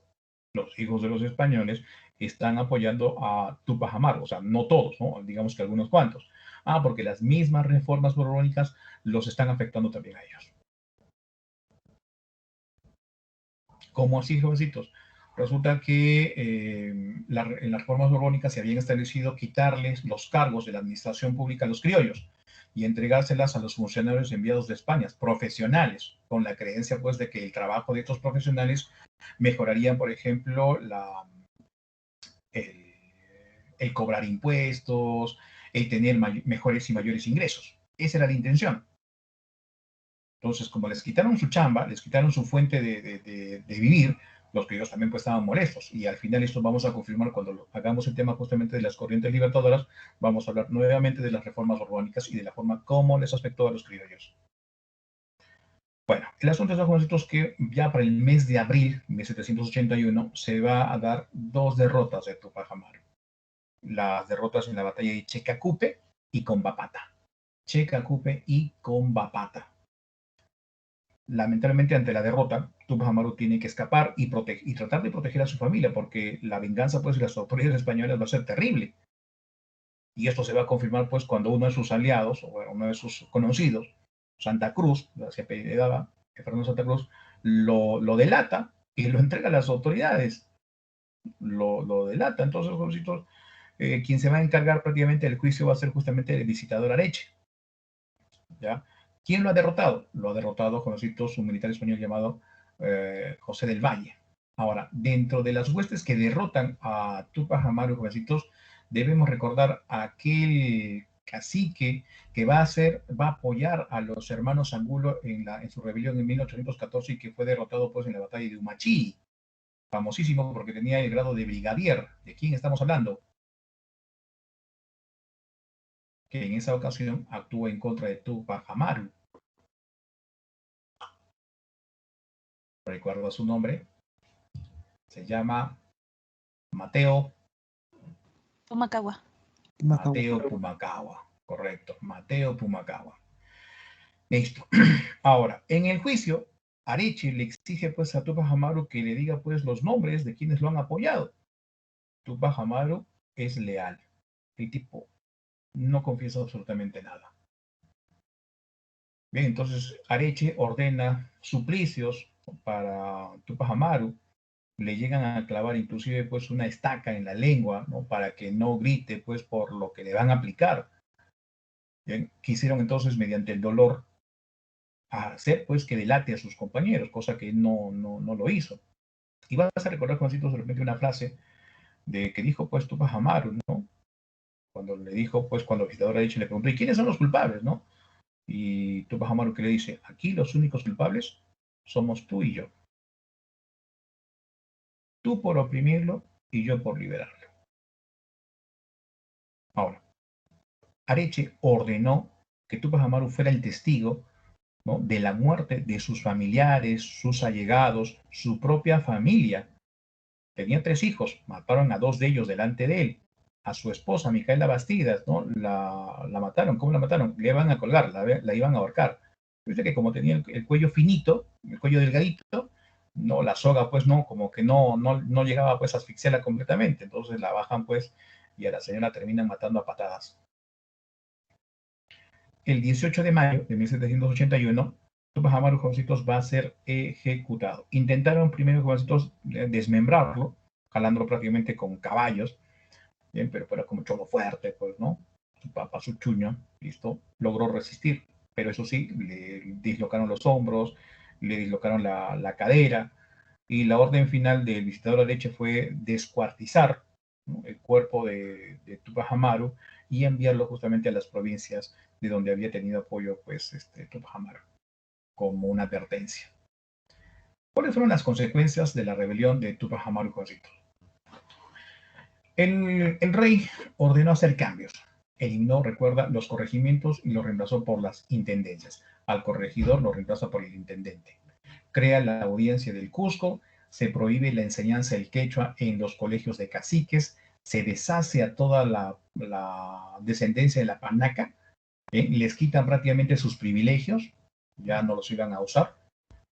los hijos de los españoles, están apoyando a Tupac Amaru? O sea, no todos, ¿no? Digamos que algunos cuantos. Ah, porque las mismas reformas borbónicas los están afectando también a ellos. ¿Cómo así, jovencitos? Resulta que en las reformas borbónicas se habían establecido quitarles los cargos de la administración pública a los criollos y entregárselas a los funcionarios enviados de España, profesionales, con la creencia pues de que el trabajo de estos profesionales mejoraría, por ejemplo, el, el cobrar impuestos, el tener mejores y mayores ingresos. Esa era la intención. Entonces, como les quitaron su chamba, les quitaron su fuente de vivir, los criollos también pues estaban molestos. Y al final esto vamos a confirmar cuando hagamos el tema justamente de las corrientes libertadoras, vamos a hablar nuevamente de las reformas borbónicas y de la forma cómo les afectó a los criollos. Bueno, el asunto es, jovencitos, que ya para el mes de abril de 1781 se va a dar dos derrotas de Tupac Amaru. Las derrotas en la batalla de Checacupe y Combapata. Checacupe y Combapata. Lamentablemente, ante la derrota, Tupac Amaru tiene que escapar y tratar de proteger a su familia, porque la venganza pues, de las autoridades españolas va a ser terrible. Y esto se va a confirmar pues, cuando uno de sus aliados, o bueno, uno de sus conocidos, Santa Cruz, se apellidaba Fernando Santa Cruz, lo delata y lo entrega a las autoridades. Lo delata. Entonces, jovencitos, quien se va a encargar prácticamente del juicio va a ser justamente el visitador Areche. ¿Ya? ¿Quién lo ha derrotado? Lo ha derrotado, jovencitos, un militar español llamado José del Valle. Ahora, dentro de las huestes que derrotan a Tupac Amaru, jovencitos, debemos recordar a aquel cacique que va a apoyar a los hermanos Angulo en su rebelión en 1814 y que fue derrotado pues en la batalla de Humachí, famosísimo porque tenía el grado de brigadier. ¿De quién estamos hablando? Que en esa ocasión actuó en contra de Tupac Amaru. Recuerdo su nombre, se llama Mateo Pumacagua. Pumacagua, correcto, Mateo Pumacagua. Listo. Ahora, en el juicio, Areche le exige pues a Tupac Amaru que le diga pues los nombres de quienes lo han apoyado. Tupac Amaru es leal. El tipo no confiesa absolutamente nada. Bien, entonces Areche ordena suplicios para Tupac Amaru, le llegan a clavar inclusive pues una estaca en la lengua, ¿no? Para que no grite pues por lo que le van a aplicar. Bien, quisieron entonces mediante el dolor hacer pues que delate a sus compañeros, cosa que no lo hizo. Y vas a recordar, Juancito, de repente una frase de que dijo pues Tupac Amaru, ¿no? Cuando le dijo pues cuando el visitador le preguntó, ¿y quiénes son los culpables, no? Y Tupac Amaru que le dice, aquí los únicos culpables somos tú y yo. Tú por oprimirlo y yo por liberarlo. Ahora, Areche ordenó que Tupac Amaru fuera el testigo ¿no?, de la muerte de sus familiares, sus allegados, su propia familia. Tenía 3 hijos, mataron a 2 de ellos delante de él. A su esposa, Micaela Bastidas, ¿no?, la mataron. ¿Cómo la mataron? Le iban a colgar, la iban a ahorcar. Dice que como tenía el cuello finito, el cuello delgadito, no, la soga pues no, como que no llegaba pues a asfixiarla completamente. Entonces la bajan pues y a la señora terminan matando a patadas. El 18 de mayo de 1781, Tupac Amaru, jovencitos, va a ser ejecutado. Intentaron primero, jovencitos, desmembrarlo, jalándolo prácticamente con caballos, bien, pero era como cholo fuerte, pues, ¿no? Su papá, su chuño, listo, logró resistir, pero eso sí, le dislocaron los hombros, le dislocaron la cadera, y la orden final del visitador de leche fue descuartizar, ¿no?, el cuerpo de Tupac Amaru y enviarlo justamente a las provincias de donde había tenido apoyo, pues, Tupac Amaru, como una advertencia. ¿Cuáles fueron las consecuencias de la rebelión de Tupac Amaru, jovencito? El rey ordenó hacer cambios. Eliminó, recuerda, los corregimientos y los reemplazó por las intendencias. Al corregidor lo reemplaza por el intendente. Crea la audiencia del Cusco, se prohíbe la enseñanza del quechua en los colegios de caciques, se deshace a toda la descendencia de la panaca, les quitan prácticamente sus privilegios, ya no los iban a usar.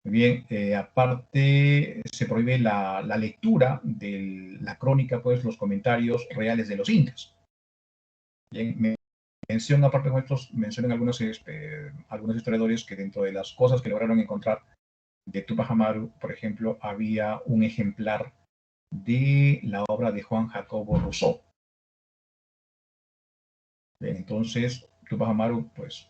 Bien, aparte se prohíbe la lectura de la crónica, pues los comentarios reales de los incas. Bien, aparte de estos, mencionan algunos historiadores que dentro de las cosas que lograron encontrar de Tupac Amaru, por ejemplo, había un ejemplar de la obra de Juan Jacobo Rousseau. Bien, entonces, Tupac Amaru, pues,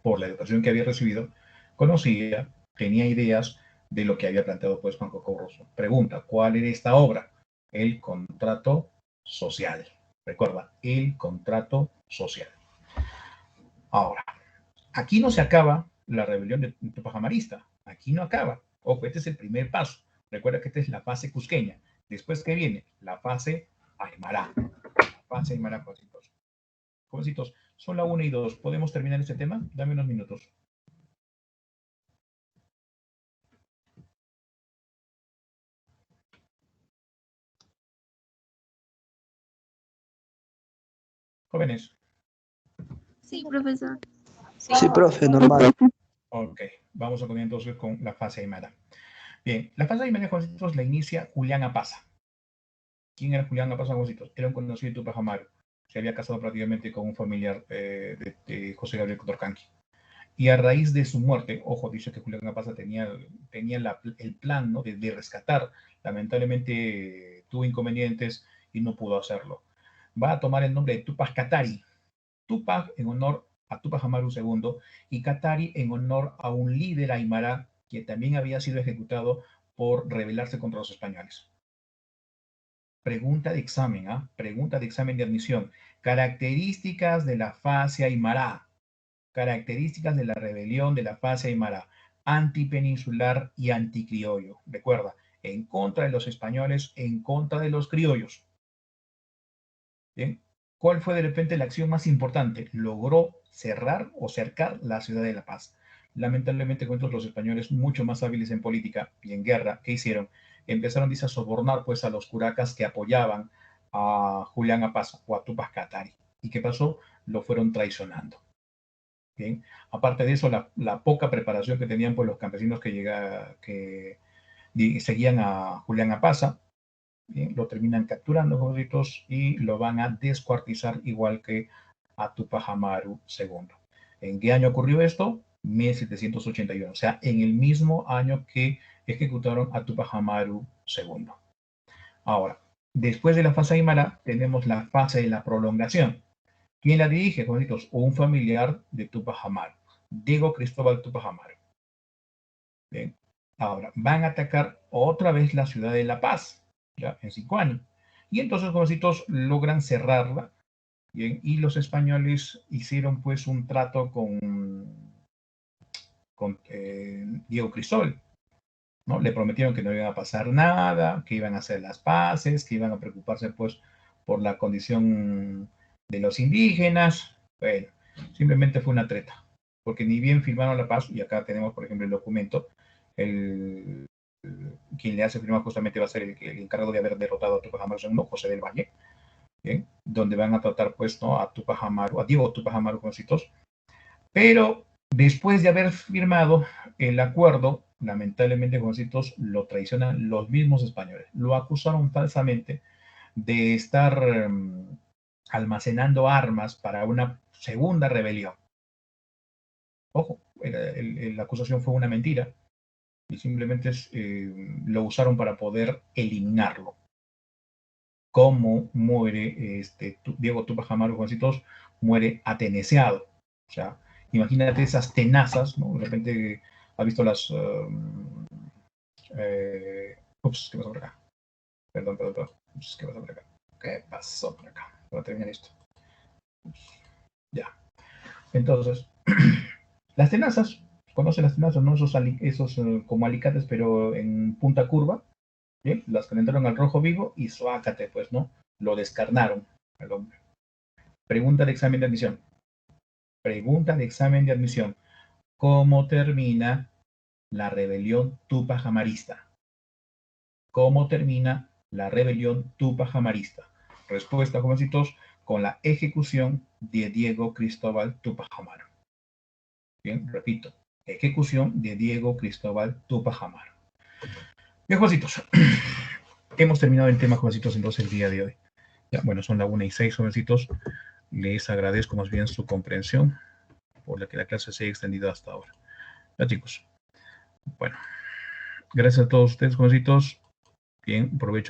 por la educación que había recibido, conocía, tenía ideas de lo que había planteado pues Juan Jacobo Rousseau. Pregunta, ¿cuál era esta obra? El contrato social. Recuerda, el contrato social. Ahora, aquí no se acaba la rebelión de Tupac Amarista. Aquí no acaba. Ojo, este es el primer paso. Recuerda que esta es la fase cusqueña. Después, ¿qué viene? La fase Aymara. La fase Aymara, jovencitos. Jovencitos, son la 1 y 2. ¿Podemos terminar este tema? Dame unos minutos. Jóvenes. Sí, profesor. Sí, profe, normal. Ok, vamos a continuar entonces con la fase Aymara. Bien, la fase Aymara, jovencitos, la inicia Julián Apaza. ¿Quién era Julián Apaza, jovencitos? Era un conocido de Tupac Amaru. Se había casado prácticamente con un familiar de José Gabriel Condorcanqui. Y a raíz de su muerte, ojo, dice que Julián Apaza tenía el plan, ¿no?, de rescatar. Lamentablemente tuvo inconvenientes y no pudo hacerlo. Va a tomar el nombre de Tupac Katari. Tupac en honor a Tupac Amaru II y Katari en honor a un líder aymara que también había sido ejecutado por rebelarse contra los españoles. Pregunta de examen, pregunta de examen de admisión. Características de la fase aymara. Características de la rebelión de la fase aymara. Antipeninsular y anticriollo. Recuerda, en contra de los españoles, en contra de los criollos. Bien. ¿Cuál fue de repente la acción más importante? Logró cerrar o cercar la ciudad de La Paz. Lamentablemente, cuentos los españoles, mucho más hábiles en política y en guerra, ¿qué hicieron? Empezaron, dice, a sobornar pues a los curacas que apoyaban a Julián Apaza o a Tupac Katari. ¿Y qué pasó? Lo fueron traicionando. Bien. Aparte de eso, la poca preparación que tenían pues los campesinos que seguían a Julián Apaza, bien, lo terminan capturando, jovencitos, y lo van a descuartizar igual que a Tupac Amaru II. ¿En qué año ocurrió esto? 1781, o sea, en el mismo año que ejecutaron a Tupac Amaru II. Ahora, después de la fase aymara, tenemos la fase de la prolongación. ¿Quién la dirige, jovencitos? Un familiar de Tupac Amaru, Diego Cristóbal Tupac Amaru. Bien. Ahora, van a atacar otra vez la ciudad de La Paz, ya en 5 años. Y entonces, jovencitos, logran cerrarla. Bien, y los españoles hicieron pues un trato con Diego Cristóbal, ¿no? Le prometieron que no iba a pasar nada, que iban a hacer las paces, que iban a preocuparse pues por la condición de los indígenas. Bueno, simplemente fue una treta. porque ni bien firmaron la paz, y acá tenemos, por ejemplo, el documento, quien le hace firmar justamente va a ser el encargado de haber derrotado a Tupac Amaru II, José del Valle, ¿bien? Donde van a tratar, pues, ¿no? A Diego Tupac Amaru, jovencitos. Pero después de haber firmado el acuerdo, lamentablemente, jovencitos, lo traicionan los mismos españoles. Lo acusaron falsamente de estar almacenando armas para una segunda rebelión. Ojo, la acusación fue una mentira y simplemente lo usaron para poder eliminarlo. ¿Cómo muere Diego Tupac Amaru, jovencitos? Muere ateneciado. O sea, imagínate esas tenazas, ¿no? De repente has visto las... ups, ¿qué pasó por acá? Perdón. Ups, ¿qué pasó por acá? ¿Qué pasó por acá? Para terminar esto. Ups, ya. Entonces, las tenazas, ¿conocen las tenazas, no? Esos como alicates, pero en punta curva, ¿bien? Las calentaron al rojo vivo y suácate, pues, ¿no? Lo descarnaron al hombre. Pregunta de examen de admisión. Pregunta de examen de admisión. ¿Cómo termina la rebelión Tupac Amarista? ¿Cómo termina la rebelión Tupac Amarista? Respuesta, jovencitos, con la ejecución de Diego Cristóbal Tupac Amaru. Bien, repito, ejecución de Diego Cristóbal Tupac Amaru. Bien, jovencitos, hemos terminado el tema, jovencitos, entonces el día de hoy. Ya, bueno, son las 1:06, jovencitos. Les agradezco más bien su comprensión por la que la clase se haya extendido hasta ahora. Ya, chicos. Bueno, gracias a todos ustedes, jovencitos. Bien, provecho.